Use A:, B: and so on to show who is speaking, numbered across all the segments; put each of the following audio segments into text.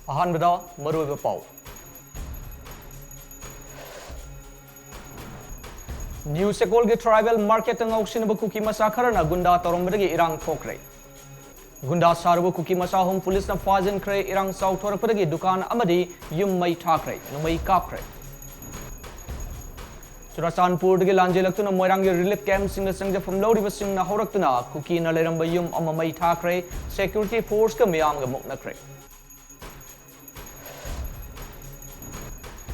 A: अहानबदा मरुब पाउ न्यू सेकोल के tribal market ngausin cookie मसा खरना गुंडा तौरमदगी इरांग थोक्रे गुंडा सारबु कुकी मसा होम पुलिस ना फाजिनख्रे इरांग साउथोरपदगी दुकान अमदी युम मई ठाख्रे नुमई काप्रे चुराचानपुर के लांजेलक्तुना मोइरांग रिलीफ कैंप सिंग संजफम लौरिबसिंग ना हौरक्तुना कुकी ना लेरंब युम अम मई ठाख्रे सिक्योरिटी फोर्स का मियाम ग मुकनख्रे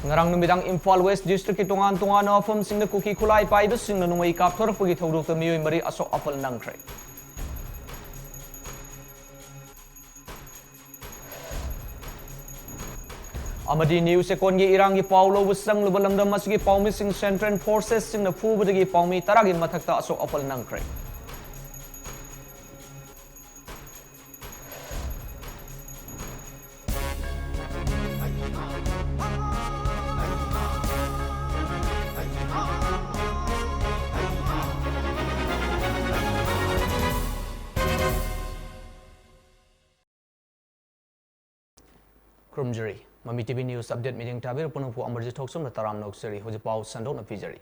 A: ngarang numidang Imphal West District ki tongan tongan afam sing na kuki khulai pai du sing na numai kap thor pagi thoduk ta mioi mari aso apal nangkhre amadi news ekon gi irang gi paulo busang lubalamdam masigi paumi sing Central Forces sing na phubadagi paumi taragi mathakta aso apal nangkhre Krumjari, MAMI TV News Update Meeting Tabir Punupu Amarji Toksum na Taram Nokseri, Hujipau Sandok na Pijari.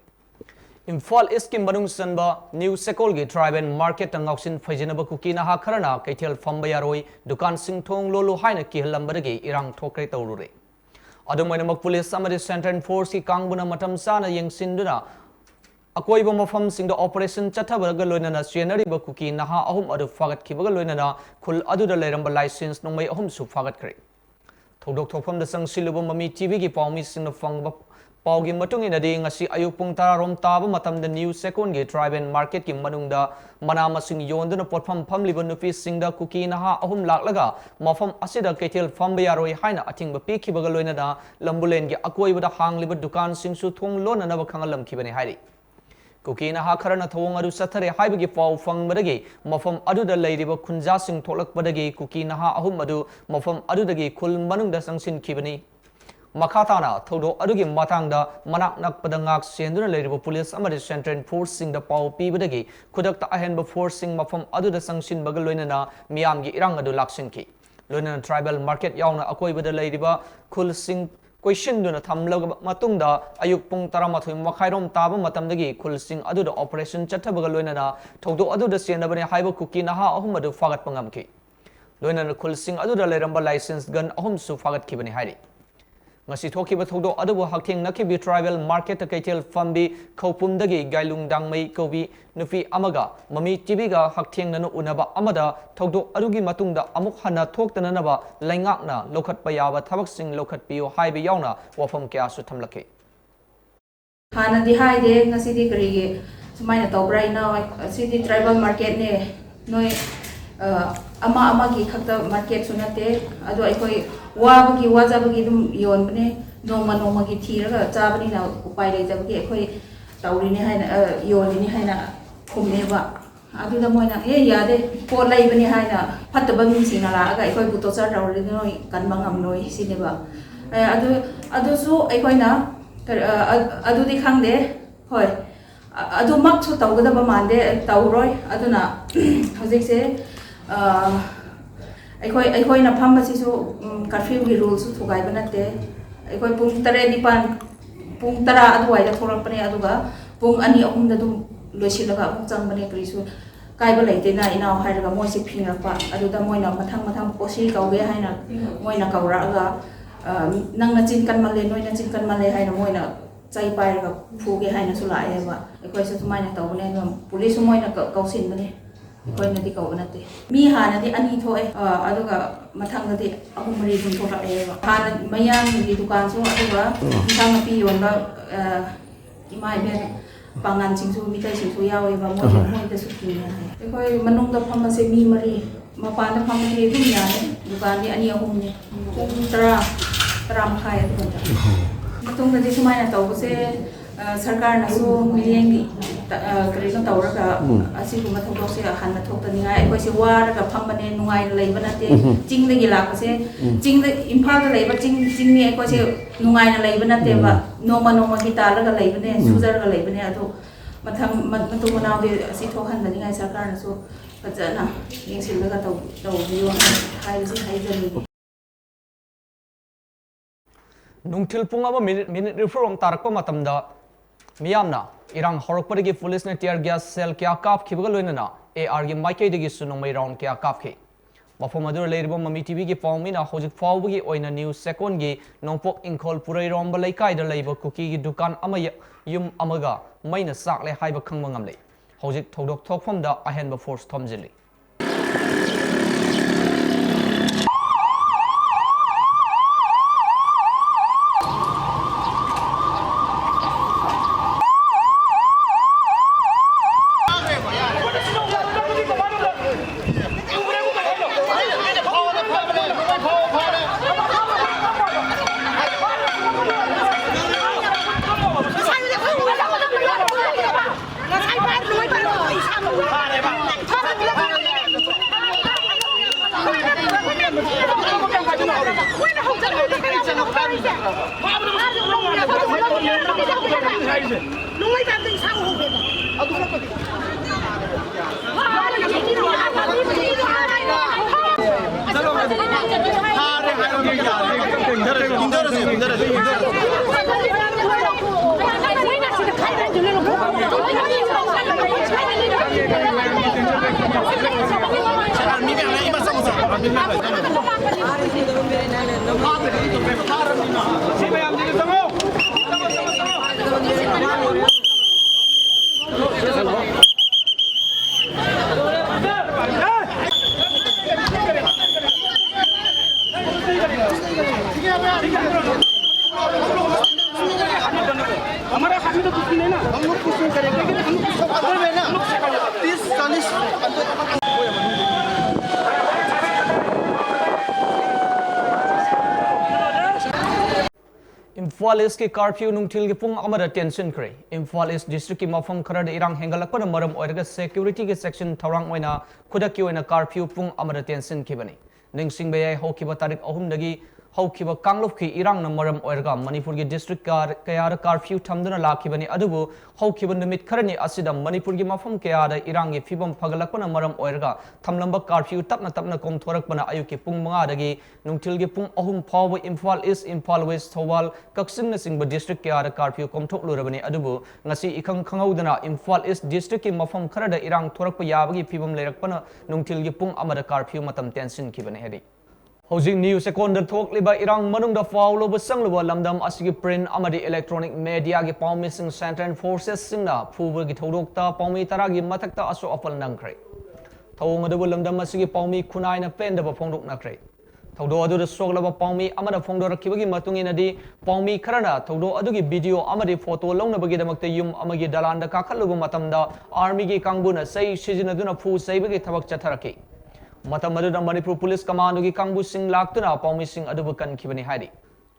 A: Imphal East Kim Badung Sanba, New Sekolgi Tribe and Market Tangoksin Fajinaba Kuki na Hakarana, Kaitel Fambayaroi, Dukan Sing Tong Lolo Haina Kihalambadagi, Irang Tokre Taurure. Adumainamak Police Samadi Central Force ki Kangbuna Matam Sana Yang Sinduna, Akoiba Mafam Sing the Operation Chatabaga Loinana, Sienari Bakuki, Naha Ahum Adu Fagat Kibaga Loinana, Kul Adu the Leramba license no may Ahum Su Fagat Creek. Thodok thokpham da sang siluba MAMI TV ki paumi sing na fangba paugi matung ina ding ngasi ayuk pung tararom taba matam da new second ge tribe and market ki manung da manama sing yonduna potpham phamliba nupi sing da kuki na ha ahum laklaga mafam asida ketel fambe yaroi haina athingba piki baga loina da lambulen ge akoi bada hangliba dukan sing su thong lona na ba khangalam khibani hairi kuki na ha kharana thong adu sathare haibagi pau fangbadagi mafam adu da leiriba khunja sing tholakbadagi kuki na ha ahum adu mafam adu dagi khul manung da sangsin khibani makhatana thodo adu gi matang da manak nak padangak senduna leiriba police amari Central Force sing da pau pibadagi khudak ta ahen ba force sing mafam adu da sangsin bagal loina na miyam gi irang adu laksin ki loina tribal market yauna akoi bada leiriba khul sing question do na thamlag matung da ayuk pung taramathui makhairom taba matamdagi khulsing adu da operation chathabaga loina na thogdo adu da senabane haiba kuki na ha ahum adu fagat pangam ki loina na khulsing adu da leramba license gun ahum su fagat kibani hairi ngasi thoki ba thogdo adu bo haktheng na ki tribal market ta kaitel fambi khopum dagi gailung dangmai kobi nufi amaga MAMI TV ga haktheng na unaba amada thogdo adu gi matung da amuk hana thoktana na ba laingak na lokhat pa yawa thabak sing lokhat piyo haibe yauna wafam kya su thamlake
B: hana di haide ngasi di kari ge sumaina tobrai na city tribal market ne noi ama gi khakta market sunate adu aikoi wabagi wajabagi dum yonbne noma gi thiraga chabani na upai leijabagi aikoi tawrini haina yonini haina khumneba adu da moina yade po laibani haina phataba mi sina la aga aikoi buto char rawri noi kanbang amnoi sineba adu su aikoi na adu di khangde hoi adu mak chu tawgada ba mande tawroi aduna hojik se aikoi na pham basi su curfew gi rules su thugai banate aikoi pung tare dipan pung tara adwai da thorak pane aduga pung ani ahum da dum loisilaga amuk chang bane krisu kai ba leite na ina hairaga moi se phinga pa aduda moina mathang posi kauge haina moina kaura aga nangna chin kan male noina chin kan male haina moina chai pai ga phuge haina su lae ba aikoi se sumaina tawne police moina kausin bane koi na di kau nate mi hana di ani thoe aduga mathang na di ahum mari dum thoka e hana mayang di dukan so aduga isang pi yon ba imai be pangan sing su mi tai sing su yaw e ba mo de su ki ne koi manung da pham se mi mari ma pa na pham ni dum ya ne dukan di ani ahum ne tara khai adu ta matung da di sumai na taw se sarkar na su million gi kari no tawraga asi kuma thok se han na thok tani ngai koi se war ga phambane nungai leiba na te jing de gi lak se jing de imphal da leiba jing ni koi se nungai na leiba na te ba noma gi ta la ga leiba ne sujar ga leiba ne ado mathang matu manaw de asi thok han da ngai sarkar na su fajana yeng sil ga taw biyo hai si hai jani
A: नुंथिल पुंग अमा minute reform तारकप मतमदा मियामना इरांग हरकपदगी police ने tier gas cell क्या कापखिबगा लोइनना AR गी माइकेदगी सुनोंमै round क्या कापखि मफम Adoor लेरिबो mummy TV की पाउमिना होजिक फाउबगी ओइना news सेकोन गी नोंपोक इंखोल पुरैरोंब लैकाइदा लैबो cookie गी दुकान अमा युम अमगा मैना साकले हाइबा खंगबा ngamlei होजिक थौदोक थोकफमदा अहेनबा फोर्स थमजिली इम्फाल ईस्ट के कर्फ्यू नुंथिल के पुंग अमदा टेंशन करे इम्फाल ईस्ट डिस्ट्रिक्ट की मफम खरद इरांग हेंगलकपन मरम ओइरगा सिक्योरिटी के सेक्शन थौरांग ओइना खुदकी ओइना कर्फ्यू पुंग अमदा टेंशन खिबनी निंगसिंग बेय होखिबा तारीख 3 दगी हौखिबा कांगलुप की इरांग न मरम ओइरगा मणिपुर की डिस्ट्रिक्ट कयार कर्फ्यू थमदना लाखिबनी अदुबु हौखिबा निमित खरनी असिदा मणिपुर की मफम कयादा इरांग की फिबम फगलकपन मरम ओइरगा थमलंबा कर्फ्यू तपना तपना कोमथोरकपना अयुक की पुंग 5 दगी नुंथिल की पुंग 3 फाव इम्फाल ईस्ट इम्फाल वेस्ट थौवाल कक्सिंग न सिंग डिस्ट्रिक्ट कयादा कर्फ्यू कोमथोकलुरबनी अदुबु ngasi इखंग खंगौदना इम्फाल ईस्ट डिस्ट्रिक्ट की मफम खरदा इरांग थोरकप याबगी फिबम लेरकपना नुंथिल की पुंग अमदा कर्फ्यू मतम टेंशन खिबनी हेदी होजिक न्यूज सेकोंड थोकलिबा इरांग मनुंगदा फाउलोब संगलबा लमदम असिगी प्रिंट अमदी इलेक्ट्रॉनिक मीडिया की पाउमिसिंग सेंटर एंड फोर्सेस सिंगना फुबगी थौदोकता पाउमी तरागी मथकता असो अपल नंगख्रे थौंग अदुबु लमदम असिगी पाउमी खुनाइना पेंदबा फोंदोकनाख्रे थौदो अदुदा सोगलबा पाउमी अमदा फोंदोरखिबगी मतुंगिनदी पाउमी खरना थौदो अदुगी वीडियो अमदी फोटो लौनबगी दमक्ते युम अमगी दलांदा काखलुबा मतमदा आर्मी की कांगबुना सै सिजनदुना फु सैबगी थबक चथरकी मणिपुर पुलिस कमांडो की कांगबु सिंह लाक्तुना पाउमी सिंह अदुबु कनखिबनी हाइदि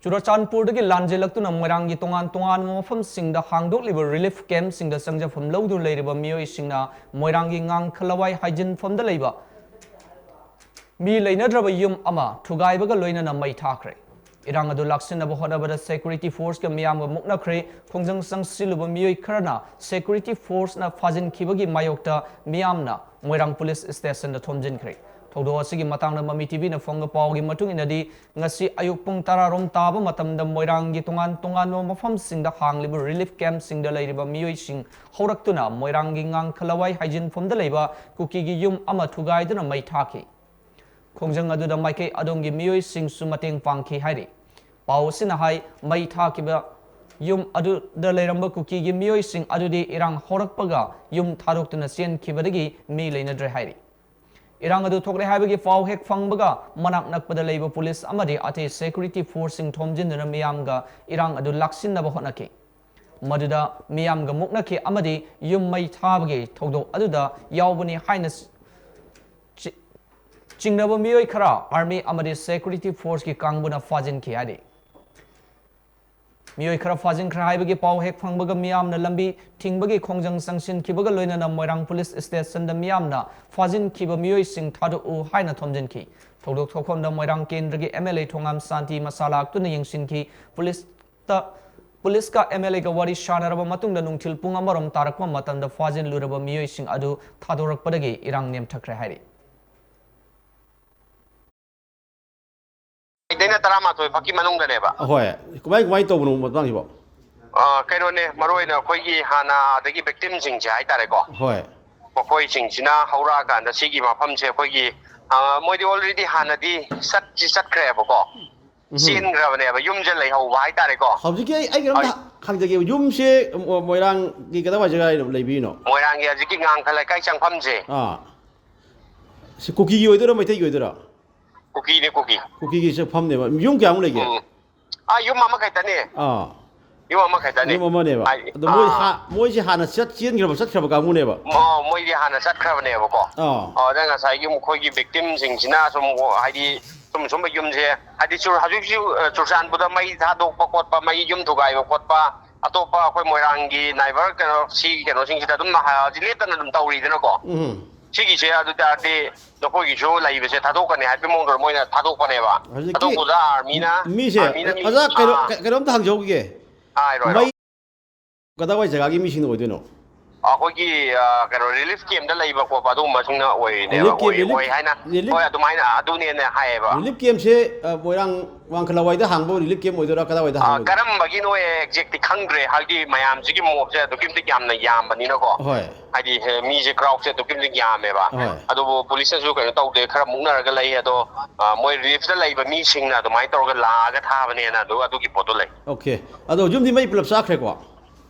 A: चुराचानपुर दगी लांजेलक्तुना मोइरांग की तोंगान तोंगान मफम सिंगदा हांगदोकलिबा रिलीफ कैंप सिंगदा संजफम लौदु लेरिबा मियोइ सिंगना मोइरांग की ngang खलवाई हाइजिन फमदा लेबा मी लेनद्रबा युम अमा थुगाइबगा लोइनना मै थाख्रे इरांग अदु लाक्सिनबा होनबदा सिक्योरिटी फोर्स का मियामगा मुकनख्रे खोंजंग संगसिलुबा मियोइ खरना सिक्योरिटी फोर्स ना फाजिनखिबगी मायोक्ता मियामना मोइरांग पुलिस स्टेशन दा थोमजिनख्रे थौदो असिगी मतंगना ममी टीवी ना Phong Pawgi मतुंग इनदी ngasi ayuk pung tararom taba matamda moirang gi tongan tongan no mafam singda hangliba relief camp singda leiriba miyoi sing horaktuna moirang gi ngang khalawai haijin phomda leiba kuki gi yum ama thugaiduna mai thaki khongjang aduda maike adongi miyoi sing su mateng pangki hairi pawsina hai mai thakiba yum adu da leiramba kuki gi miyoi sing adudi irang horakpaga yum tharoktuna sen khibadagi mi leinadre hairi इरांग अदु थोकले हाइबगी फाव हेक फंगबगा मनाक नकपदा लेबा police अमदि अते security force सिंग थोमजिनना मियामगा इरांग अदु लाक्सिनबा होनके मदुदा मियामगा मुकनके अमदि yum मै थाबगे थौदो अदुदा यावबनी हाइना चिंगनबा मियोइ खरा army अमदि security force की कांगबुना फाजिन की हादि मियोइ खरा फाजिन खरा हाइबगी पाव हेक फंगबगा मियामना लंबी थिंगबगी खोंजंग संगसिन खिबगा लोइनना मोइरांग पुलिस स्टेशन दा मियामना फाजिन खिबा मियोइ सिंग थादो उ हाइना थोमजिन की थौदोक थोखमदा मोइरांग केंद्र की एमएलए थोंगाम शांति मसाला तुना यंगसिन की पुलिस का एमएलए का वारी शानरबा मतुंगदा नुंथिल पुंग अमरम तारकमा मतंदा फाजिन लुरबा मियोइ सिंग अदु थादोरकपदगी इरांग नेम थखरे हाइरि
C: ꯇꯔꯥꯃꯥꯊꯣꯏꯗꯩꯅ 12 ꯐꯛꯀꯤ ꯃꯅꯨꯡꯗꯅꯦꯕ
D: ꯍꯣꯏ ꯀꯃꯥꯏ ꯇꯧꯕꯅꯣ ꯃꯇꯥꯡꯁꯤꯕꯣ
C: ꯀꯩꯅꯣꯅꯦ ꯃꯔꯨꯑꯣꯏꯅ ꯑꯩꯈꯣꯏꯒꯤ ꯍꯥꯟꯅꯗꯒꯤ ꯚꯤꯛꯇꯤꯝꯁꯤꯡꯁꯦ ꯍꯥꯏꯇꯥꯔꯦꯀꯣ
D: ꯍꯣꯏ
C: ꯃꯈꯣꯏꯁꯤꯡꯁꯤꯅ ꯍꯧꯔꯛꯑꯀꯥꯟꯗ ꯁꯤꯒꯤ ꯃꯐꯝꯁꯦ ꯑꯩꯈꯣꯏꯒꯤ ꯃꯣꯏꯗꯤ ꯑꯣꯜꯔꯦꯗꯤ ꯍꯥꯟꯅꯗꯤ ꯆꯠꯈ꯭ꯔꯦꯕꯀꯣ ꯆꯦꯟꯈ꯭ꯔꯕꯅꯦꯕ ꯌꯨꯝꯁꯦ ꯂꯩꯍꯧꯕ ꯍꯥꯏꯇꯥꯔꯦꯀꯣ
D: ꯍꯧꯖꯤꯛꯀꯤ ꯑꯩ ꯀꯩꯅꯣꯝꯇ ꯈꯪꯖꯒꯦ ꯌꯨꯝꯁꯦ ꯃꯣꯏꯔꯥꯡꯒꯤ ꯀꯗꯥꯏꯋꯥꯏ ꯖꯒꯥ ꯂꯩꯕꯤꯔꯤꯅꯣ
C: ꯃꯣꯏꯔꯥꯡꯒꯤ ꯍꯧꯖꯤꯛꯀꯤ ꯉꯥꯡꯈ ꯂꯩꯀꯥꯏ ꯆꯪꯐꯝꯁꯦ
D: ꯁꯤ ꯀꯨꯀꯤꯒꯤ ꯑꯣꯏꯗꯣꯏꯔꯣ ꯃꯩꯇꯩꯒꯤ ꯑꯣꯏꯗꯣꯏꯔꯣ
C: ꯀꯨꯀꯤꯅꯦ
D: ꯀꯨꯀꯤꯒꯤ ꯆꯪꯐꯝꯅꯦꯕ ꯌꯨꯝ ꯀꯌꯥꯃꯨꯛ ꯂꯩꯒꯦ
C: ꯌꯨꯝ ꯑꯃꯈꯛꯇꯅꯦ ꯌꯨꯝ ꯑꯃꯈꯛꯇꯅꯦ
D: ꯌꯨꯝ ꯑꯃꯅꯦꯕ ꯑꯗꯣ ꯃꯣꯏꯁꯦ ꯍꯥꯟꯅ ꯆꯠꯈ꯭ꯔꯕ ꯀꯥꯡꯕꯨꯅꯦꯕ
C: ꯃꯣꯏꯗꯤ ꯍꯥꯟꯅ ꯆꯠꯈ꯭ꯔꯕꯅꯦꯕꯀꯣ ꯑꯗ ꯉꯁꯥꯏꯒꯤ ꯃꯈꯣꯏꯒꯤ ꯚꯤꯛꯇꯤꯝꯁꯤꯡꯁꯤꯅ ꯁꯨꯝ ꯍꯥꯏꯗꯤ ꯁꯨꯝꯕ ꯌꯨꯝꯁꯦ ꯍꯥꯏꯗꯤ ꯍꯧꯖꯤꯛꯁꯨ ꯆꯨꯔꯆꯥꯟꯄꯨꯔꯗ ꯃꯩ ꯊꯥꯗꯣꯛꯄ ꯈꯣꯠꯄ ꯃꯩ ꯌꯨꯝ ꯊꯨꯒꯥꯏꯕ ꯈꯣꯠꯄ ꯑꯇꯣꯞꯄ ꯑꯩꯈꯣꯏ ꯃꯣꯏꯔꯥꯡꯒꯤ ꯅꯥꯏꯕꯔ ꯁꯤꯒꯤ ꯀꯩꯅꯣꯁꯤꯡꯁꯤꯗ ꯑꯗꯨꯝ ꯂꯦꯞꯇꯅ ꯑꯗꯨꯝ ꯇꯧꯔꯤꯗꯅꯀꯣ ꯁꯤꯒꯤꯁꯦ ꯑꯗꯨ ꯇꯥꯔꯗꯤ ꯅꯈꯣꯏꯒꯤꯁꯨ ꯂꯩꯕꯁꯦ ꯊꯥꯗꯣꯛꯀꯅꯤ ꯍꯥꯏꯕꯒꯤ ꯃꯑꯣꯡꯗ ꯃꯣꯏꯅ ꯊꯥꯗꯣꯛꯄꯅꯦꯕ ꯊꯥꯗꯣꯛꯄꯗ ꯑꯥꯔꯃꯤꯅ
D: ꯃꯤꯁꯦ ꯑꯣꯖꯥ ꯀꯩꯅꯣꯝꯇ ꯍꯪꯖꯍꯧꯈꯤꯒꯦ ꯃꯩ ꯀꯗꯥꯏꯋꯥꯏ ꯖꯒꯥꯒꯤ ꯃꯤꯁꯤꯡꯅ ꯑꯣꯏꯗꯣꯏꯅꯣ
C: ꯑꯩꯈꯣꯏꯒꯤ ꯀꯩꯅꯣ ꯔꯤꯂꯤꯐ ꯀꯦꯝꯗ ꯂꯩꯕ ꯈꯣꯠꯄ ꯑꯗꯨꯒꯨꯝꯕꯁꯤꯡꯅ ꯑꯣꯏꯔꯤꯅꯦꯕ ꯑꯣꯏ ꯍꯥꯏꯅ ꯍꯣꯏ ꯑꯗꯨꯃꯥꯏꯅ ꯑꯗꯨꯅꯦꯅ ꯍꯥꯏꯌꯦꯕ
D: ꯔꯤꯂꯤꯐ ꯀꯦꯝꯁꯦ ꯃꯣꯏꯔꯥꯡ ꯋꯥꯡꯈꯂꯋꯥꯏꯗ ꯍꯥꯡꯕ ꯔꯤꯂꯤꯐ ꯀꯦꯝ ꯑꯣꯏꯗꯣꯏꯔꯥ ꯀꯗꯥꯏꯋꯥꯏꯗ ꯍꯥꯡꯕ
C: ꯀꯔꯝꯕꯒꯤꯅꯣ ꯑꯦꯛꯖꯦꯛꯇꯤ ꯈꯪꯗ꯭ꯔꯦ ꯍꯥꯏꯗꯤ ꯃꯌꯥꯝꯁꯤꯒꯤ ꯃꯣꯞꯁꯦ ꯑꯗꯨꯛꯀꯤ ꯃꯇꯤꯛ ꯌꯥꯝꯅ ꯌꯥꯝꯕꯅꯤꯅꯀꯣ ꯍꯥꯏꯗꯤ ꯃꯤꯁꯦ ꯀ꯭ꯔꯥꯎꯗꯁꯦ ꯑꯗꯨꯛꯀꯤ ꯃꯇꯤꯛ ꯌꯥꯝꯃꯦꯕ ꯑꯗꯨꯕꯨ ꯄꯨꯂꯤꯁꯅꯁꯨ ꯀꯩꯅꯣ ꯇꯧꯗꯦ ꯈꯔ ꯃꯨꯛꯅꯔꯒ ꯂꯩ ꯑꯗꯣ ꯃꯣꯏ ꯔꯤꯂꯤꯐꯇ ꯂꯩꯕ ꯃꯤꯁꯤꯡꯅ ꯑꯗꯨꯃꯥꯏꯅ ꯇꯧꯔꯒ ꯂꯥꯛꯑꯒ ꯊꯥꯕꯅꯦꯅ ꯑꯗꯨꯒꯤ ꯄꯣꯠꯇꯣ ꯂꯩ
D: ꯑꯣꯀꯦ ꯑꯗꯣ ꯌꯨꯝꯗꯤ ꯃꯩ ꯄꯨꯂꯞ ꯆꯥꯈ꯭ꯔꯦꯀꯣ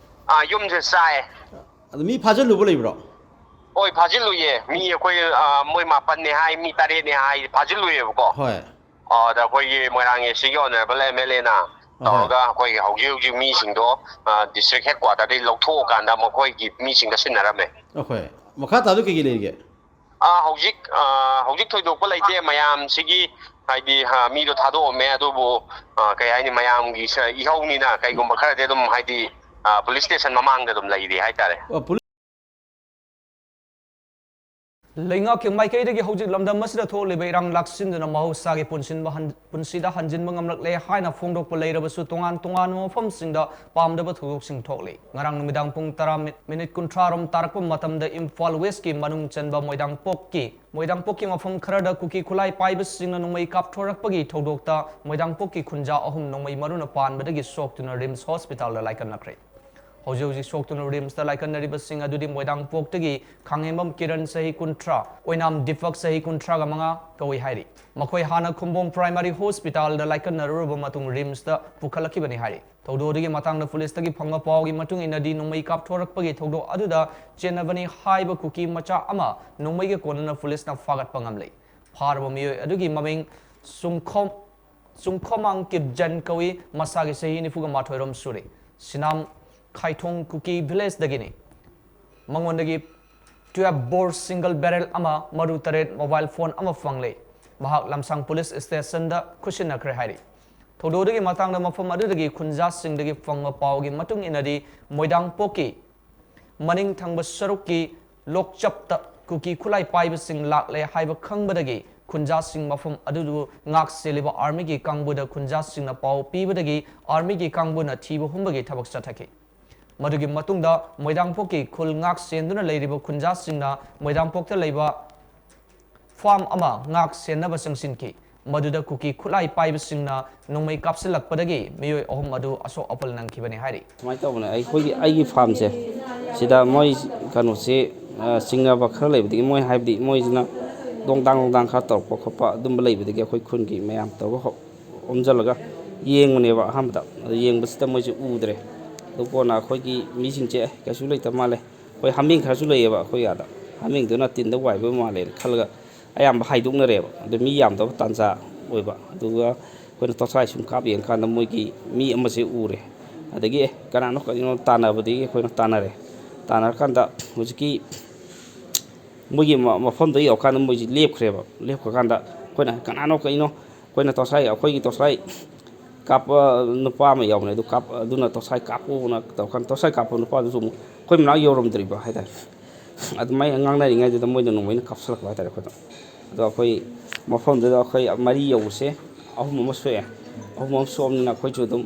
C: ꯌꯨꯝꯁꯦ ꯆꯥꯏ
D: ꯑꯗꯣ ꯃꯤ ꯐꯥꯖꯤꯜꯂꯨꯕ ꯂꯩꯕ꯭ꯔꯣ
C: ꯍꯣꯏ ꯐꯥꯖꯤꯜꯂꯨꯏꯌꯦ ꯃꯤ ꯑꯩꯈꯣꯏ ꯃꯣꯏ 9ꯅꯦ ꯍꯥꯏ ꯃꯤ 8ꯅꯦ ꯍꯥꯏ ꯐꯥꯖꯤꯜꯂꯨꯏꯌꯦꯕꯀꯣ ꯑꯗ ꯑꯩꯈꯣꯏꯒꯤ ꯃꯣꯏꯔꯥꯡ ꯁꯤꯒꯤ ꯑꯣꯅꯔꯦꯕꯜ MLAꯅ ꯇꯧꯔꯒ ꯑꯩꯈꯣꯏꯒꯤ ꯍꯧꯖꯤꯛ ꯃꯤꯁꯤꯡꯗꯣ ꯗꯤꯁꯇ꯭ꯔꯤꯛ ꯍꯦꯗꯀ꯭ꯋꯥꯇꯔꯗꯒꯤ ꯂꯧꯊꯣꯛꯑꯀꯥꯟꯗ ꯃꯈꯣꯏꯒꯤ ꯃꯤꯁꯤꯡꯗ ꯁꯤꯟꯅꯔꯝꯃꯦ
D: ꯑꯩꯈꯣꯏ ꯃꯈꯥ ꯇꯥꯕ ꯀꯩꯀꯩ ꯂꯩꯔꯤꯒꯦ
C: ꯍꯧꯖꯤꯛ ꯊꯣꯏꯗꯣꯛꯄ ꯂꯩꯇꯦ ꯃꯌꯥꯝꯁꯤꯒꯤ ꯍꯥꯏꯗꯤ ꯃꯤꯗꯣ ꯊꯥꯗꯣꯛꯑꯝꯃꯦ ꯑꯗꯨꯕꯨ ꯀꯩ ꯍꯥꯏꯅꯤ ꯃꯌꯥꯝꯒꯤ ꯏꯍꯧꯅꯤꯅ ꯀꯩꯒꯨꯝꯕ ꯈꯔꯗꯤ ꯑꯗꯨꯝ ꯍꯥꯏꯗꯤ ꯄꯨꯂꯤꯁ ꯁ꯭ꯇꯦꯁꯟ ꯃꯃꯥꯡꯗ ꯑꯗꯨꯝ ꯂꯩꯔꯤ ꯍꯥꯏꯇꯥꯔꯦ
A: ꯂꯩꯉꯥꯛꯀꯤ ꯃꯥꯏꯀꯩꯗꯒꯤ ꯍꯧꯖꯤꯛ ꯂꯝꯗꯝ ꯑꯁꯤꯗ ꯊꯣꯛꯂꯤꯕ ꯏꯔꯥꯡ ꯂꯥꯛꯁꯤꯟꯗꯨꯅ ꯃꯍꯧꯁꯥꯒꯤ ꯄꯨꯟꯁꯤꯗ ꯍꯟꯖꯤꯟꯕ ꯉꯝꯂꯛꯂꯦ ꯍꯥꯏꯅ ꯐꯣꯡꯗꯣꯛꯄ ꯂꯩꯔꯕꯁꯨ ꯇꯣꯉꯥꯟꯕ ꯃꯐꯝꯁꯤꯡꯗ ꯄꯥꯝꯗꯕ ꯊꯧꯗꯣꯛꯁꯤꯡ ꯊꯣꯛꯂꯤ ꯉꯔꯥꯡ ꯅꯨꯃꯤꯗꯥꯡ ꯄꯨꯡ 10:30 ꯇꯥꯔꯛꯄ ꯃꯇꯝꯗ ꯏꯝꯐꯥꯜ ꯋꯦꯁꯀꯤ ꯃꯅꯨꯡ ꯆꯟꯕ ꯃꯣꯏꯗꯥꯡꯄꯣꯛꯀꯤ ꯃꯐꯝ ꯈꯔꯗ ꯀꯨꯀꯤ ꯈꯨꯠꯂꯥꯏ ꯄꯥꯏꯕꯁꯤꯡꯅ ꯅꯣꯡꯃꯩ ꯀꯥꯞꯊꯣꯔꯛꯄꯒꯤ ꯊꯧꯗꯣꯛꯇ ꯃꯣꯏꯗꯥꯡꯄꯣꯛꯀꯤ ꯈꯨꯟꯖꯥ 3 ꯅꯣꯡꯃꯩ ꯃꯔꯨꯅ ꯄꯥꯟꯕꯗꯒꯤ ꯁꯣꯛꯇꯨꯅ ꯔꯤꯝꯁ ꯍꯣꯁꯄꯤꯇꯥꯜꯗ ꯂꯥꯏꯀꯠꯅꯈ꯭ꯔꯦ ꯍꯧꯖꯤꯛ ꯁꯣꯛꯇꯨꯅ ꯔꯤꯝꯁꯇ ꯂꯥꯏꯀꯠꯅꯔꯤꯕꯁꯤꯡ ꯑꯗꯨꯗꯤ ꯃꯣꯏꯗꯥꯡꯄꯣꯛꯇꯒꯤ ꯈꯥꯡꯉꯦꯝꯕꯝ ꯀꯤꯔꯟ ꯆꯍꯤ 30 ꯑꯣꯏꯅꯥꯝ ꯗꯤꯄꯛ ꯆꯍꯤ 35 ꯀꯧꯏ ꯍꯥꯏꯔꯤ ꯃꯈꯣꯏ ꯍꯥꯟꯅ ꯈꯨꯝꯕꯣꯡ ꯄ꯭ꯔꯥꯏꯃꯥꯔꯤ ꯍꯣꯁꯄꯤꯇꯥꯜꯗ ꯂꯥꯏꯀꯠꯅꯔꯨꯔꯕ ꯃꯇꯨꯡ ꯔꯤꯝꯁꯇ ꯄꯨꯈꯠꯂꯛꯈꯤꯕꯅꯤ ꯍꯥꯏꯔꯤ ꯊꯧꯗꯣꯛ ꯃꯇꯥꯡꯗ ꯄꯨꯂꯤꯁꯇꯒꯤ ꯐꯪꯕ ꯄꯥꯎꯒꯤ ꯃꯇꯨꯡ ꯏꯟꯅꯗꯤ ꯅꯣꯡꯃꯩ ꯀꯥꯞꯊꯣꯔꯛꯄꯒꯤ ꯊꯧꯗꯣꯛ ꯑꯗꯨꯗ ꯆꯦꯟꯅꯕꯅꯤ ꯍꯥꯏꯕ ꯀꯨꯀꯤ ꯃꯆꯥ ꯑꯃ ꯅꯣꯡꯃꯩꯒ ꯀꯣꯟꯅꯅ ꯄꯨꯂꯤꯁꯅ ꯐꯥꯒꯠꯄ ꯉꯝꯂꯦ ꯐꯥꯔꯕ ꯃꯤꯑꯣꯏ ꯑꯗꯨꯒꯤ ꯃꯃꯤꯡ ꯆꯨꯡꯈꯣꯃꯥꯡ ꯀꯤꯞꯖꯟ ꯀꯧꯏ ꯃꯁꯥꯒꯤ ꯆꯍꯤ 41 ꯔꯣꯝ ꯁꯨꯔꯦ ꯁꯤꯅꯥꯝ ꯈꯥꯏꯊꯣꯡ ꯀꯨꯀꯤ ꯚꯤꯂꯦꯖꯗꯒꯤꯅꯤ ꯃꯉꯣꯟꯗꯒꯤ 12 ꯕꯣꯔ ꯁꯤꯡꯒꯜ ꯕꯦꯔꯦꯜ ꯑꯃ ꯃꯔꯨ 8 ꯃꯣꯕꯥꯏꯜ ꯐꯣꯟ ꯑꯃ ꯐꯪꯂꯦ ꯃꯍꯥꯛ ꯂꯝꯁꯥꯡ ꯄꯨꯂꯤꯁ ꯁ꯭ꯇꯦꯁꯟꯗ ꯈꯨꯠꯁꯤꯟꯅꯈ꯭ꯔꯦ ꯍꯥꯏꯔꯤ ꯊꯧꯗꯣꯛꯒꯤ ꯃꯇꯥꯡꯗ ꯃꯐꯝ ꯑꯗꯨꯗꯒꯤ ꯈꯨꯟꯖꯥꯁꯤꯡꯗꯒꯤ ꯐꯪꯕ ꯄꯥꯎꯒꯤ ꯃꯇꯨꯡ ꯏꯟꯅꯗꯤ ꯃꯣꯏꯗꯥꯡꯄꯣꯛꯀꯤ ꯃꯅꯤꯡ ꯊꯪꯕ ꯁꯔꯨꯛꯀꯤ ꯂꯣꯛꯆꯞꯇ ꯀꯨꯀꯤ ꯈꯨꯠꯂꯥꯏ ꯄꯥꯏꯕꯁꯤꯡ ꯂꯥꯛꯂꯦ ꯍꯥꯏꯕ ꯈꯪꯕꯗꯒꯤ ꯈꯨꯟꯖꯥꯁꯤꯡ ꯃꯐꯝ ꯑꯗꯨꯕꯨ ꯉꯥꯛ ꯁꯦꯜꯂꯤꯕ ꯑꯥꯔꯃꯤꯒꯤ ꯀꯥꯡꯕꯨꯗ ꯈꯨꯟꯖꯥꯁꯤꯡꯅ ꯄꯥꯎ ꯄꯤꯕꯗꯒꯤ ꯑꯥꯔꯃꯤꯒꯤ ꯀꯥꯡꯕꯨꯅ ꯊꯤꯕ ꯍꯨꯝꯕꯒꯤ ꯊꯕꯛ ꯆꯠꯊꯈꯤ ꯃꯗꯨꯒꯤ ꯃꯇꯨꯡꯗ ꯃꯣꯏꯗꯥꯡꯄꯣꯛꯀꯤ ꯈꯨꯜ ꯉꯥꯛ ꯁꯦꯟꯗꯨꯅ ꯂꯩꯔꯤꯕ ꯈꯨꯟꯖꯥꯁꯤꯡꯅ ꯃꯣꯏꯗꯥꯡꯄꯣꯛꯇ ꯂꯩꯕ ꯐꯥꯔꯝ ꯑꯃ ꯉꯥꯛ ꯁꯦꯟꯅꯕ ꯆꯪꯁꯤꯟꯈꯤ ꯃꯗꯨꯗ ꯀꯨꯀꯤ ꯈꯨꯠꯂꯥꯏ ꯄꯥꯏꯕꯁꯤꯡꯅ ꯅꯣꯡꯃꯩ ꯀꯥꯞꯁꯤꯜꯂꯛꯄꯗꯒꯤ ꯃꯤꯑꯣꯏ 3 ꯑꯗꯨ ꯑꯁꯣꯛ ꯑꯄꯟ ꯅꯪꯈꯤꯕꯅꯤ ꯍꯥꯏꯔꯤ
E: ꯁꯨꯃꯥꯏꯅ ꯇꯧꯕꯅꯦ ꯑꯩꯒꯤ ꯐꯥꯔꯝꯁꯦ ꯁꯤꯗ ꯃꯣꯏ ꯀꯩꯅꯣꯁꯤ ꯆꯤꯡꯅꯕ ꯈꯔ ꯂꯩꯕꯗꯒꯤ ꯃꯣꯏ ꯍꯥꯏꯕꯗꯤ ꯃꯣꯏꯁꯤꯅ ꯗꯣꯡꯗꯥꯡ ꯈꯔ ꯇꯧꯔꯛꯄ ꯈꯣꯠꯄ ꯑꯗꯨꯝꯕ ꯂꯩꯕꯗꯒꯤ ꯑꯩꯈꯣꯏ ꯈꯨꯟꯒꯤ ꯃꯌꯥꯝ ꯇꯧꯔꯒ ꯍꯣꯝꯖꯜꯂꯒ ꯌꯦꯡꯕꯅꯦꯕ ꯑꯍꯥꯟꯕꯗ ꯑꯗꯨ ꯌꯦꯡꯕꯁꯤꯗ ꯃꯣꯏꯁꯦ ꯎꯗ꯭ꯔꯦ ꯑꯗꯨ ꯀꯣꯟꯅ ꯑꯩꯈꯣꯏꯒꯤ ꯃꯤꯁꯤꯡꯁꯦ ꯀꯩꯁꯨ ꯂꯩꯇꯕ ꯃꯥꯜꯂꯦ ꯑꯩꯈꯣই ꯍꯥꯃꯦꯡ ꯈꯔꯁꯨ ꯂꯩꯌꯦꯕ ꯑꯩꯈꯣꯏ ꯑꯥꯗ ꯍꯥꯃꯦꯡꯗꯨꯅ ꯇꯤꯟꯗ ꯋꯥꯏꯕ ꯃꯥꯜꯂꯦꯅ ꯈꯜꯂꯒ ꯑꯌꯥꯝꯕ ꯍꯥꯏꯗꯣꯛꯅꯔꯦꯕ ꯑꯗꯨ ꯃꯤ ꯌꯥꯝꯗꯕ ꯇꯥꯟꯖꯥ ꯑꯣꯏꯕ ꯑꯗꯨꯒ ꯑꯩꯈꯣꯏꯅ ꯇꯣꯔꯆꯂꯥꯏꯠ ꯁꯨꯝ ꯀꯥꯞ ꯌꯦꯡꯀꯥꯟꯗ ꯃꯣꯏꯒꯤ ꯃꯤ ꯑꯃꯁꯦ ꯎꯔꯦ ꯑꯗꯒꯤ ꯀꯅꯥꯅꯣ ꯀꯔꯤꯅꯣ ꯇꯥꯟꯅꯕꯗꯒꯤ ꯑꯩꯈꯣꯏꯅ ꯇꯥꯟꯅꯔꯀꯥꯟꯗ ꯍꯧꯖꯤꯛꯀꯤ ꯃꯣꯏꯒꯤ ꯃꯐꯝꯗ ꯌꯧꯔꯀꯥꯟꯗ ꯃꯣꯏꯁꯤ ꯂꯦꯞꯈ꯭ꯔꯀꯥꯟꯗ ꯑꯩꯈꯣꯏꯅ ꯀꯅꯥꯅꯣ ꯀꯩꯅꯣ ꯑꯩꯈꯣꯏꯅ ꯑꯩꯈꯣꯏꯒꯤ ꯇꯣꯔꯆꯂꯥꯏꯠ ꯀꯥꯞꯄ ꯅꯨꯄꯥ ꯑꯃ ꯌꯥꯎꯕꯅꯦ ꯑꯗꯨꯅ ꯇꯣꯔꯆꯂꯥꯏꯠ ꯀꯥꯞꯄꯣꯅ ꯇꯧꯔꯀꯥꯟꯗ ꯇꯣꯔꯆꯂꯥꯏꯠ ꯀꯥꯞꯄ ꯅꯨꯄꯥꯗꯨꯁꯨ ꯑꯃꯨꯛ ꯑꯩꯈꯣꯏ ꯃꯅꯥꯛ ꯌꯧꯔꯝꯗ꯭ꯔꯤꯕ ꯍꯥꯏꯇꯥꯔꯦ ꯑꯗꯨꯃꯥꯏꯅ ꯉꯥꯡꯅꯔꯤꯉꯩꯗꯨꯗ ꯃꯣꯏꯅ ꯅꯣꯡꯃꯩꯅ ꯀꯥꯞꯁꯤꯜꯂꯛꯄ ꯍꯥꯏꯇꯥꯔꯦ ꯑꯩꯈꯣꯏꯗ ꯑꯗꯣ ꯑꯩꯈꯣꯏ ꯃꯐꯝꯗꯨꯗ ꯑꯩꯈꯣই 4 ꯌꯧꯕꯁꯦ 3 ꯑꯃ ꯁꯣꯛꯑꯦ 3 ꯑꯃ ꯁꯣꯛꯑꯕꯅꯤꯅ ꯑꯩꯈꯣꯏꯁꯨ ꯑꯗꯨꯝ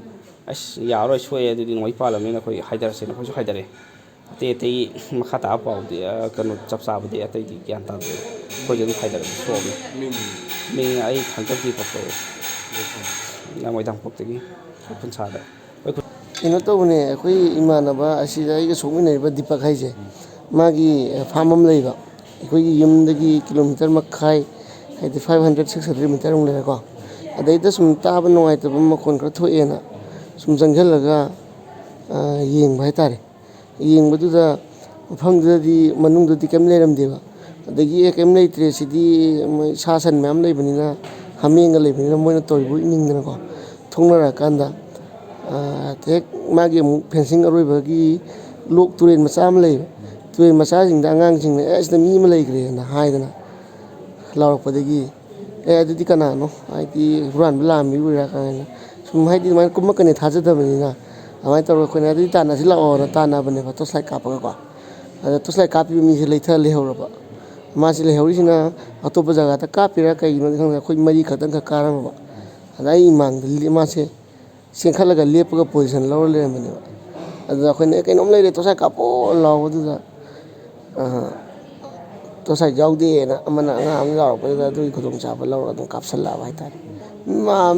E: ꯑꯁ ꯌꯥꯔꯣꯏ ꯁꯣꯛꯑꯦ ꯑꯗꯨꯗꯤ ꯅꯣꯡꯃꯩ ꯄꯥꯜꯂꯕꯅꯤꯅ ꯑꯩꯈꯣꯏ ꯍꯥꯏꯊꯔꯁꯦꯅ ꯑꯩꯈꯣꯏꯁꯨ ꯍꯥꯏꯊꯔꯦ ꯑꯇꯩ ꯃꯈꯥ ꯇꯥꯕ ꯄꯥꯎꯗꯤ ꯀꯩꯅꯣ ꯆꯞ ꯆꯥꯕꯗꯤ ꯑꯇꯩꯗꯤ ꯒ꯭ꯌꯥꯟ ꯇꯥꯗꯦ ꯑꯩꯈꯣꯏꯁꯨ ꯑꯗꯨꯝ ꯍꯥꯏꯊꯔꯒ ꯁꯣꯛꯑꯕꯅꯤ ꯃꯤꯡ ꯑꯩ ꯈꯪꯖꯗ꯭ꯔꯤ ꯄꯣꯠꯇꯣ ꯉꯥꯡꯃꯩ ꯇꯥꯡꯄꯣꯛꯇꯒꯤ ꯈꯨꯟꯁꯥꯗ
F: ꯀꯩꯅꯣ ꯇꯧꯕꯅꯦ ꯑꯩꯈꯣꯏ ꯏꯃꯥꯟꯅꯕ ꯑꯁꯤꯗ ꯑꯩꯒ ꯁꯣꯛꯃꯤꯟꯅꯔꯤꯕ ꯗꯤꯄꯛ ꯍꯥꯏꯁꯦ ꯃꯥꯒꯤ ꯐꯥꯝ ꯑꯃ ꯂꯩꯕ ꯑꯩꯈꯣꯏꯒꯤ ꯌꯨꯝꯗꯒꯤ ꯀꯤꯂꯣꯃꯤꯇꯔ ꯃꯈꯥꯏ ꯍꯥꯏꯗꯤ 500-600 ꯃꯤꯇꯔꯃꯨꯛ ꯂꯩꯔꯦꯀꯣ ꯑꯗꯩꯗ ꯁꯨꯝ ꯇꯥꯕ ꯅꯨꯡꯉꯥꯏꯇꯕ ꯃꯈꯣꯟ ꯈꯔ ꯊꯣꯛꯑꯦꯅ ꯁꯨꯝ ꯆꯪꯁꯤꯜꯂꯒ ꯌꯦꯡꯕ ꯍꯥꯏꯇꯥꯔꯦ ꯌꯦꯡꯕꯗꯨꯗ ꯃꯐꯝꯗꯨꯗꯗꯤ ꯃꯅꯨꯡꯗꯗꯤ ꯀꯩꯝ ꯂꯩꯔꯝꯗꯦꯕ ꯑꯗꯒꯤ ꯀꯩꯝ ꯂꯩꯇ꯭ꯔꯦ ꯁꯤꯗꯤ ꯃꯣꯏ ꯁꯥ ꯁꯟ ꯃꯌꯥꯝ ꯂꯩꯕꯅꯤ나 ꯍꯥꯃꯦꯡꯒ ꯂꯩꯕꯅꯤꯅ ꯃꯣꯏꯅ ꯇꯧꯔꯤꯕ ꯏꯅꯤꯡꯗꯅꯀꯣ ꯊꯣꯛꯅꯔꯛꯑꯀꯥꯟꯗ ꯍꯦꯛ ꯃꯥꯒꯤ ꯑꯃꯨꯛ ꯐꯦꯟꯁꯤꯡ ꯑꯔꯣꯏꯕꯒꯤ ꯂꯣꯛ ꯇꯨꯔꯦꯟ ꯃꯆꯥ ꯑꯃ ꯂꯩꯕ ꯇꯨꯔꯦꯟ ꯃꯆꯥꯁꯤꯡꯗ ꯑꯉꯥꯡꯁꯤꯡꯅ ꯁꯤꯗ ꯃꯤ ꯑꯃ ꯂꯩꯈ꯭ꯔꯦꯅ ꯍꯥꯏꯗꯅ ꯂꯥꯎꯔꯛꯄꯗꯒꯤ ꯑꯗꯨꯗꯤ ꯀꯅꯥꯅꯣ ꯍꯥꯏꯗꯤ ꯍꯨꯔꯥꯟꯕ ꯂꯥꯛꯑꯝꯃꯤꯕꯔꯥ ꯀꯥꯏꯅ ꯁꯨꯝ ꯍꯥꯏꯗꯤ ꯑꯗꯨꯃꯥꯏꯅ ꯀꯨꯝꯃꯛꯀꯅꯤ ꯊꯥꯖꯗꯕꯅꯤꯅ ꯑꯗꯨꯃꯥꯏꯅ ꯇꯧꯔꯒ ꯑꯩꯈꯣꯏꯅ ꯑꯗꯨꯗꯤ ꯇꯥꯟꯅꯁꯤ ꯂꯥꯛꯑꯣꯅ ꯇꯥꯟꯅꯕꯅꯦꯕ ꯇꯣꯁ ꯂꯥꯏꯠ ꯀꯥꯞꯄꯒꯀꯣ ꯑꯗ ꯇꯣꯁ ꯂꯥꯏꯠ ꯀꯥꯞꯄꯤꯕ ꯃꯤꯁꯦ ꯂꯩꯊꯔ ꯂꯩꯍꯧꯔꯕ ꯃꯥꯁꯤ ꯂꯩꯍꯧꯔꯤꯁꯤꯅ ꯑꯇꯣꯞꯄ ꯖꯒꯥꯗ ꯀꯥꯞꯄꯤꯔꯥ ꯀꯩꯒꯤꯅꯣꯗꯤ ꯈꯪꯗꯦ ꯑꯩꯈꯣꯏ ꯃꯔꯤ ꯈꯛꯇꯪ ꯀꯥꯔꯝꯃꯕ ꯑꯗ ꯑꯩ ꯏꯃꯥꯡꯗ ꯃꯥꯁꯦ ꯆꯦꯟꯈꯠꯂꯒ ꯂꯦꯞꯄꯒ ꯄꯣꯖꯤꯁꯟ ꯂꯧꯔ ꯂꯩꯔꯝꯕꯅꯦꯕ ꯑꯗꯨꯗ ꯑꯩꯈꯣꯏꯅ ꯀꯩꯅꯣꯝ ꯂꯩꯔꯦ ꯇꯣꯁ ꯂꯥꯏꯠ ꯀꯥꯞꯄꯣ ꯂꯥꯎꯕꯗꯨꯗ ꯇꯣꯁ ꯂꯥꯏꯠ ꯌꯥꯎꯗꯦꯅ ꯑꯃꯅ ꯑꯉꯥꯡ ꯑꯃ ꯂꯥꯎꯔꯛꯄꯗꯨꯗ ꯑꯗꯨꯒꯤ ꯈꯨꯗꯣꯡꯆꯥꯕ ꯂꯧꯔꯒ ꯑꯗꯨꯝ ꯀꯥꯞꯁꯜꯂꯛꯑꯕ ꯍꯥꯏꯇꯥꯔꯦ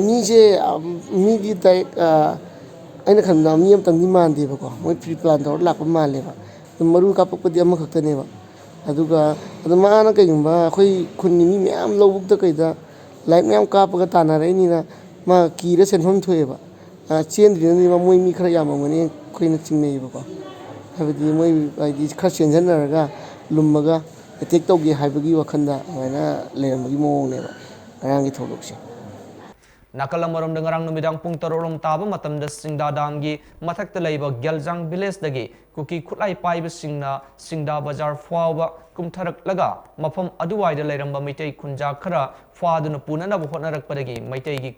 F: ꯃꯤꯁꯦ ꯃꯤꯗꯤ ꯗꯥꯏꯔꯦꯛ ꯑꯩꯅ ꯈꯟꯕꯗ ꯃꯤ ꯑꯃꯇꯪꯗꯤ ꯃꯥꯟꯗꯦꯕꯀꯣ ꯃꯣꯏ ꯄ꯭ꯔꯤ ꯄ꯭ꯂꯥꯟ ꯇꯧꯔ ꯂꯥꯛꯄ ꯃꯥꯜꯂꯦꯕ ꯃꯔꯨ ꯀꯥꯞꯄꯛꯄꯗꯤ ꯑꯃꯈꯛꯇꯅꯦꯕ ꯑꯗꯨꯒ ꯃꯥꯅ ꯀꯩꯒꯨꯝꯕ ꯑꯩꯈꯣই ꯈꯨꯟꯒꯤ ꯃꯤ ꯃꯌꯥꯝ ꯂꯧꯕꯨꯛꯇ ꯀꯩꯗ ꯂꯥꯏꯠ ꯃꯌꯥꯝ ꯀꯥꯞꯄꯒ ꯇꯥꯟꯅꯔꯛꯏꯅꯤꯅ ꯃꯥ ꯀꯤꯔ ꯆꯦꯟꯐꯝ ꯊꯣꯛꯑꯦꯕ ꯆꯦꯟꯗ꯭ꯔꯤꯉꯩꯗ ꯃꯣꯏ ꯃꯤ ꯈꯔ ꯌꯥꯝꯃꯝꯒꯅꯤ ꯑꯩꯈꯣꯏꯅ ꯆꯤꯡꯅꯩꯌꯦꯕꯀꯣ ꯍꯥꯏꯕꯗꯤ ꯃꯣꯏ ꯍꯥꯏꯗꯤ ꯈꯔ ꯆꯦꯟꯁꯤꯟꯅꯔꯒ ꯂꯨꯝꯃꯒ ꯑꯦꯇꯦꯛ ꯇꯧꯒꯦ ꯍꯥꯏꯕꯒꯤ ꯋꯥꯈꯟꯗ ꯑꯗꯨꯃꯥꯏꯅ ꯂꯩꯔꯝꯕꯒꯤ ꯃꯑꯣꯡꯅꯦꯕ ꯉꯔꯥꯡꯒꯤ ꯊꯧꯗꯣꯛꯁꯦ
A: ꯅꯥꯀꯜ ꯑꯃꯔꯣꯝꯗ ꯉꯔꯥꯡ ꯅꯨꯃꯤꯗꯥꯡ ꯄꯨꯡ 3 ꯇꯥꯕ ꯃꯇꯝꯗ ꯁꯤꯡꯗꯥ ꯗꯥꯝꯒꯤ ꯃꯊꯛꯇ ꯂꯩꯕ ꯒꯦꯜꯖꯥꯡ ꯚꯤꯂꯦꯖꯗꯒꯤ ꯀꯨꯀꯤ ꯈꯨꯠꯂꯥꯏ ꯄꯥꯏꯕꯁꯤꯡꯅ ꯁꯤꯡꯗꯥ ꯕꯖꯥꯔ ꯐꯥꯎꯕ ꯀꯨꯝꯊꯔꯛꯂꯒ ꯃꯐꯝ ꯑꯗꯨꯋꯥꯏꯗ ꯂꯩꯔꯝꯕ ꯃꯩꯇꯩ ꯈꯨꯟꯖꯥ ꯈꯔ ꯐꯥꯗꯨꯅ ꯄꯨꯅꯅꯕ ꯍꯣꯠꯅꯔꯛꯄꯗꯒꯤ ꯃꯩꯇꯩꯒꯤ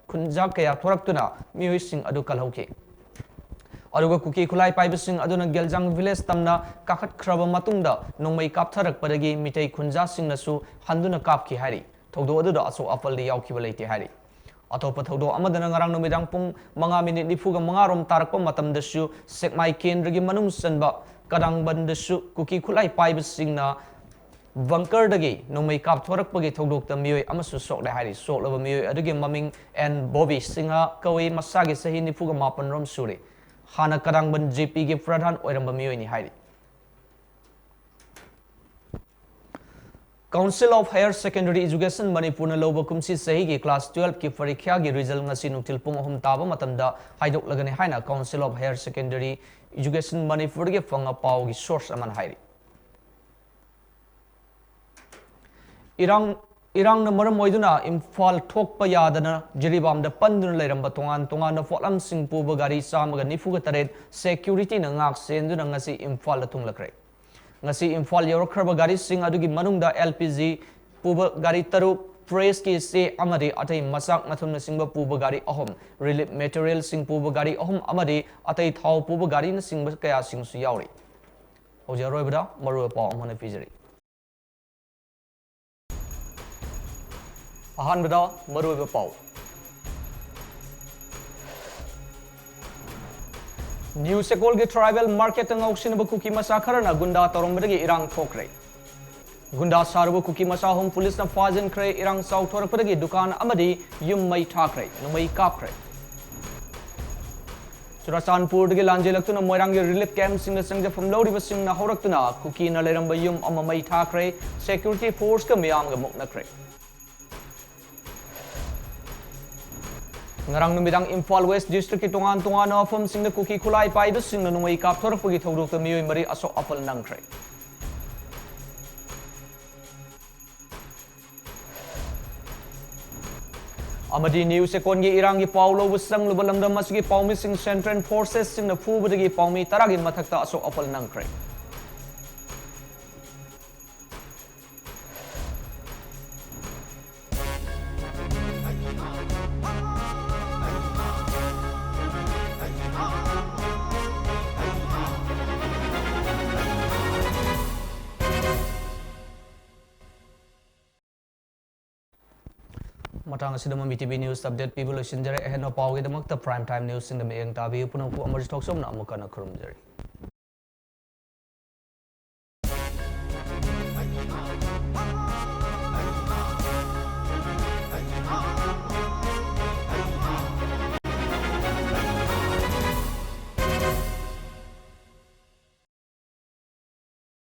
A: ꯈꯨꯟꯖꯥ ꯀꯌꯥ ꯊꯣꯔꯛꯇꯨꯅ ꯃꯤꯑꯣꯏꯁꯤꯡ ꯑꯗꯨ ꯀꯜꯍꯧꯈꯤ ꯑꯗꯨꯒ ꯀꯨꯀꯤ ꯈꯨꯠꯂꯥꯏ ꯄꯥꯏꯕꯁꯤꯡ ꯑꯗꯨꯅ ꯒꯦꯜꯖꯥꯡ ꯚꯤꯂꯦꯖ ꯇꯝꯅ ꯀꯥꯈꯠꯈ꯭ꯔꯕ ꯃꯇꯨꯡꯗ ꯅꯣꯡꯃꯩ ꯀꯥꯞꯊꯔꯛꯄꯗꯒꯤ ꯃꯤꯇꯩ ꯈꯨꯟꯖꯥꯁꯤꯡꯅꯁꯨ ꯍꯟꯗꯨꯅ ꯀꯥꯞꯈꯤ ꯍꯥꯏꯔꯤ ꯊꯧꯗꯣꯛ ꯑꯗꯨꯗ ꯑꯁꯣꯛ ꯑꯄꯜꯗꯤ ꯌꯥꯎꯈꯤꯕ ꯂꯩꯇꯦ ꯍꯥꯏꯔꯤ ꯑꯇꯣꯞꯄ ꯊꯧꯗꯣꯛ ꯑꯃꯗꯅ ꯉꯔꯥꯡ ꯅꯨꯃꯤꯗꯥꯡ ꯄꯨꯡ 5:45 ꯇꯥꯔꯛꯄ ꯃꯇꯝꯗꯁꯨ ꯁꯦꯛꯃꯥꯏ ꯀꯦꯟꯗ꯭ꯔꯒꯤ ꯃꯅꯨꯡ ꯆꯟꯕ ꯀꯗꯥꯡꯕꯟꯗꯁꯨ ꯀꯨꯀꯤ ꯈꯨꯠꯂꯥꯏ ꯄꯥꯏꯕꯁꯤꯡꯅ ꯕꯪꯀꯔꯗꯒꯤ ꯅꯣꯡꯃꯩ ꯀꯥꯞꯊꯣꯔꯛꯄꯒꯤ ꯊꯧꯗꯣꯛꯇ ꯃꯤꯑꯣꯏ ꯑꯃꯁꯨ ꯁꯣꯛꯂꯦ ꯍꯥꯏꯔꯤ ꯁꯣꯛꯂꯕ ꯃꯤꯑꯣꯏ ꯑꯗꯨꯒꯤ ꯃꯃꯤꯡ ꯑꯦꯟ ꯕꯣꯕꯤ ꯁꯤꯡꯍ ꯀꯧꯏ ꯃꯁꯥꯒꯤ ꯆꯍꯤ 94 ꯔꯣꯝ ꯁꯨꯔꯦ ꯍꯥꯟꯅ ꯀꯗꯥꯡꯕꯟ ꯖꯦꯄꯤꯒꯤ ꯄ꯭ꯔꯙꯥꯟ ꯑꯣꯏꯔꯝꯕ ꯃꯤꯑꯣꯏꯅꯤ ꯍꯥꯏꯔꯤ Council of Higher Secondary Education Manipurna ꯂꯧꯕ ꯀꯨꯝꯁꯤ ꯆꯍꯤꯒꯤ ꯀ꯭ꯂꯥꯁ 12ꯒꯤ ꯄꯔꯤꯈ꯭ꯌꯥꯒꯤ ꯔꯤꯖꯜ ꯉꯁꯤ ꯅꯨꯡꯊꯤꯜ ꯄꯨꯡ 3 ꯇꯥꯕ ꯃꯇꯝꯗ ꯍꯥꯏꯗꯣꯛꯂꯒꯅꯤ ꯍꯥꯏꯅ Council of Higher Secondary Education Manipurꯒꯤ ꯐꯪꯕ ꯄꯥꯎꯒꯤ ꯁꯣꯔꯁ ꯑꯃꯅ ꯍꯥꯏꯔꯤ ꯏꯔꯥꯡꯅ ꯃꯔꯝ ꯑꯣꯏꯗꯨꯅ ꯏꯝꯐꯥꯜ ꯊꯣꯛꯄ ꯌꯥꯗꯅ ꯖꯤꯔꯤꯕꯥꯝꯗ ꯄꯟꯗꯨꯅ ꯂꯩꯔꯝꯕ ꯇꯣꯉꯥꯟ-ꯇꯣꯉꯥꯟꯕ ꯄꯣꯠꯂꯝꯁꯤꯡ ꯄꯨꯕ ꯒꯥꯔꯤ 198 ꯁꯦꯀ꯭ꯌꯨꯔꯤꯇꯤꯅ ꯉꯥꯛ ꯁꯦꯟꯗꯨꯅ ꯉꯁꯤ ꯏꯝꯐꯥꯜꯗ ꯊꯨꯡꯂꯈ꯭ꯔꯦ ꯉꯁꯤ ꯏꯝꯐꯥꯜ ꯌꯧꯔꯛꯈ꯭ꯔꯕ ꯒꯥꯔꯤꯁꯤꯡ ꯑꯗꯨꯒꯤ ꯃꯅꯨꯡꯗ LPG ꯄꯨꯕ ꯒꯥꯔꯤ 3 ꯄ꯭ꯔꯦꯁꯀꯤ ꯆꯦ ꯑꯃꯗꯤ ꯑꯇꯩ ꯃꯆꯥꯛ ꯃꯊꯨꯝꯅꯆꯤꯡꯕ ꯄꯨꯕ ꯒꯥꯔꯤ 3 ꯔꯤꯂꯤꯐ ꯃꯦꯇꯔꯤꯌꯦꯜꯁꯤꯡ ꯄꯨꯕ ꯒꯥꯔꯤ 3 ꯑꯃꯗꯤ ꯑꯇꯩ ꯊꯥꯎ ꯄꯨꯕ ꯒꯥꯔꯤꯅꯆꯤꯡꯕ ꯀꯌꯥꯁꯤꯡꯁꯨ ꯌꯥꯎꯔꯤ ꯍꯧꯖꯤꯛ ꯑꯔꯣꯏꯕꯗ ꯃꯔꯨꯑꯣꯏꯕ ꯄꯥꯎ ꯑꯃꯅ ꯄꯤꯖꯔꯤ ꯑꯍꯥꯟꯕꯗ ꯃꯔꯨꯑꯣꯏꯕ ꯄꯥꯎ ꯅ꯭ꯌꯨ ꯁꯦꯀꯣꯜꯒꯤ ꯇ꯭ꯔꯥꯏꯕꯦꯜ ꯃꯥꯔꯀꯦꯠꯇ ꯉꯥꯎꯁꯤꯟꯅꯕ ꯀꯨꯀꯤ ꯃꯆꯥ ꯈꯔꯅ ꯒꯨꯟꯗꯥ ꯇꯧꯔꯝꯕꯗꯒꯤ ꯏꯔꯥꯡ ꯊꯣꯛꯈ꯭ꯔꯦ ꯒꯨꯟꯗꯥ ꯁꯥꯔꯨꯕ ꯀꯨꯀꯤ ꯃꯆꯥ ꯑꯍꯨꯝ ꯄꯨꯂꯤꯁꯅ ꯐꯥꯖꯤꯟꯈ꯭ꯔꯦ ꯏꯔꯥꯡ ꯆꯥꯎꯊꯣꯔꯛꯄꯗꯒꯤ ꯗꯨꯀꯥꯟ ꯑꯃꯗꯤ ꯌꯨꯝ ꯃꯩ ꯊꯥꯈ꯭ꯔꯦ ꯅꯣꯡꯃꯩ ꯀꯥꯞꯈ꯭ꯔꯦ ꯆꯨꯔꯆꯥꯟꯄꯨꯔꯗꯒꯤ ꯂꯥꯟꯖꯦꯜꯂꯛꯇꯨꯅ ꯃꯣꯏꯔꯥꯡꯒꯤ ꯔꯤꯂꯤꯐ ꯀꯦꯝꯞꯁꯤꯡꯗ ꯆꯪꯖꯐꯝ ꯂꯧꯔꯤꯕꯁꯤꯡꯅ ꯍꯧꯔꯛꯇꯨꯅ ꯀꯨꯀꯤꯅ ꯂꯩꯔꯝꯕ ꯌꯨꯝ ꯑꯃ ꯃꯩ ꯊꯥꯈ꯭ꯔꯦ security ꯐꯣꯔꯁꯀ ꯃꯤꯌꯥꯝꯒ ꯃꯨꯛꯅꯈ꯭ꯔꯦ Ngarang numidang Imphal West District ki tongan-tongan na mafamsingna kuki khulai paibasingna nungay kapthorapagi thawdokta miyoi mari asok apal nangkhre. Amadi News Sekongi irangi paulo wasang lubalangdam masigi paumising Central Forces singna phubadagi paumi taragi mathakta asok apal nangkhre. Matang asida MAMI TV News Update people losinjare ehno pawgi damakta prime time news sing da mayang tabi punapu amarji talk som na amukana khurumjari.